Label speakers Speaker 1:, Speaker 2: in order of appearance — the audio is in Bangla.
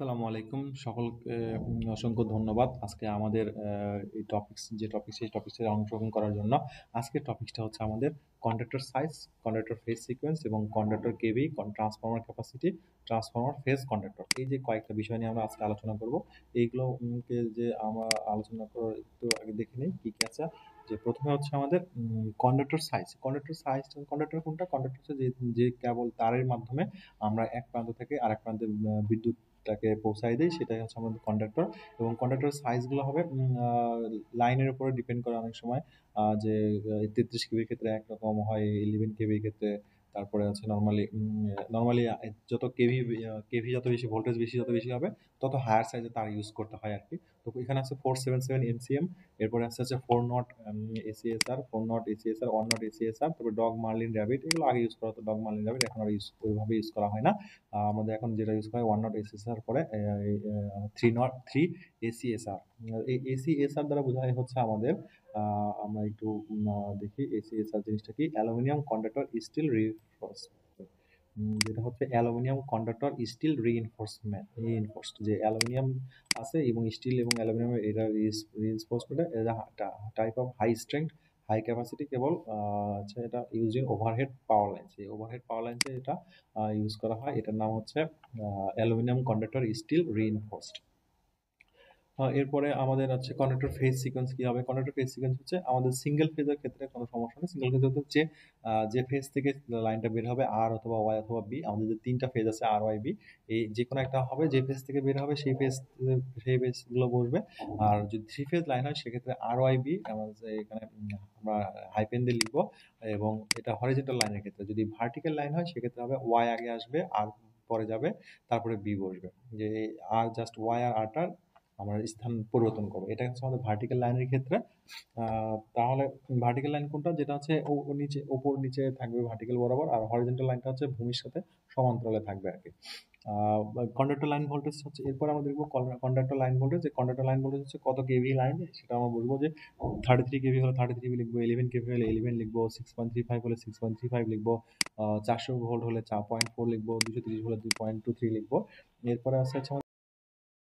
Speaker 1: আসসালামু আলাইকুম সকলকে অসংখ্য ধন্যবাদ আজকে আমাদের এই টপিকস যে টপিক সেই টপিক্সে অংশগ্রহণ করার জন্য। আজকের টপিকসটা হচ্ছে আমাদের conductor size, conductor phase sequence এবং conductor KV, transformer capacity, transformer phase conductor, এই যে কয়েকটা বিষয় নিয়ে আমরা আজকে আলোচনা করব। এইগুলো কে যে আমরা আলোচনা করার একটু আগে দেখে নিই কি কি আছে। যে প্রথমে হচ্ছে আমাদের কন্ডাক্টর সাইজ। কন্ডাক্টর কোনটা? কন্ডাক্টর হচ্ছে যে যে কেবল তারের মাধ্যমে আমরা এক প্রান্ত থেকে আরেক প্রান্তে বিদ্যুৎটাকে পৌঁছায় দেই, সেটাই হচ্ছে আমাদের কন্ডাক্টর। এবং কন্ডাক্টরের সাইজগুলো হবে লাইনের উপরে ডিপেন্ড করে অনেক সময়। যে 33 কেবির ক্ষেত্রে একরকম হয়, 11 কেবির ক্ষেত্রে। তারপরে আছে নর্মালি যত কেভি কেভি যত বেশি, ভোল্টেজ বেশি যত বেশি হবে, তত হায়ার সাইজে তার ইউজ করতে হয় আর কি। তো এখানে আছে 477 MCM, এরপরে আছে 4 নট এসিএসআর, 4 নট এসিএসআর, 1 নট এসিএসআর, তারপরে ডগ মার্লিন র্যাবিট। এগুলো আগে ইউজ করা হতো ডগ মার্লিন র্যাবিট, এখন আর ওইভাবে ইউজ করা হয় না। আমাদের এখন যেটা ইউজ করা হয় 1 নট এসিএসআর পরে 3 এসিএসআর। এই এসিএসআর দ্বারা বোঝায় হচ্ছে আমাদের, আমরা একটু দেখি এসিএসআর জিনিসটা কি। অ্যালুমিনিয়াম কন্ডাক্টর স্টিল রিইনফোর্সড, যেটা হচ্ছে অ্যালুমিনিয়াম কন্ডাক্টর স্টিল রিইনফোর্সড, যে অ্যালুমিনিয়াম আছে এবং স্টিল এবং অ্যালুমিনিয়াম এটা রিইনফোর্সড করে type of high strength high capacity cable. আচ্ছা, এটা ইউজিং ওভারহেড পাওয়ার লাইন্স, এই ওভারহেড পাওয়ার লাইন্সে এটা ইউজ করা হয়। এটার নাম হচ্ছে অ্যালুমিনিয়াম কন্ডাক্টর স্টিল রিইনফোর্সড। এরপরে আমাদের আছে কন্ডাক্টর ফেজ সিকোয়েন্স। কি হবে? কন্ডাক্টর ফেজ সিকোয়েন্স হচ্ছে আমাদের সিঙ্গেল ফেজের ক্ষেত্রে কোনো সমস্যা নেই। সিঙ্গেল ফেজ হচ্ছে যে ফেজ থেকে লাইনটা বের হবে, আর অথবা ওয়াই অথবা বি। আমাদের যে তিনটা ফেজ আছে আর ওয়াই বি, এই যে কোনো একটা হবে। যে ফেজ থেকে বের হবে সেই ফেজগুলো বসবে। আর যদি থ্রি ফেজ লাইন হয় সেক্ষেত্রে আর ওয়াই বি আমাদের এখানে আমরা হাইপেন দিয়ে লিখবো। এবং এটা হরিজন্টাল লাইনের ক্ষেত্রে। যদি ভার্টিক্যাল লাইন হয় সেক্ষেত্রে হবে ওয়াই আগে আসবে, আর পরে যাবে, তারপরে বি বসবে। যে আর জাস্ট ওয়াই আর আরটার আমরা স্থান পরিবর্তন করবো। এটা হচ্ছে আমাদের ভার্টিক্যাল লাইনের ক্ষেত্রে। তাহলে ভার্টিক্যাল লাইন কোনটা? যেটা হচ্ছে নিচে, ওপর নিচে থাকবে ভার্টিক্যাল বরাবর, আর হরিজন্টাল লাইনটা হচ্ছে ভূমির সাথে সমান্তরালে থাকবে আর কি। কন্ডাক্টর লাইন ভোল্টেজ হচ্ছে, এরপর আমরা দেখবো কন্ডাক্টর লাইন ভোল্টেজ। যে কন্ডাক্টর লাইন ভোল্টেজ হচ্ছে কত কেভি লাইন, সেটা আমরা বলবো। যে 33 কেভি হলে 33 লিখবো, 11 কেভি হলে 11 লিখবো, 6.35 হলে 6.35 লিখবো, 400 ভোল্ট হলে 4.4 লিখবো, 230 হলে 2.23 লিখবো। এরপরে আছে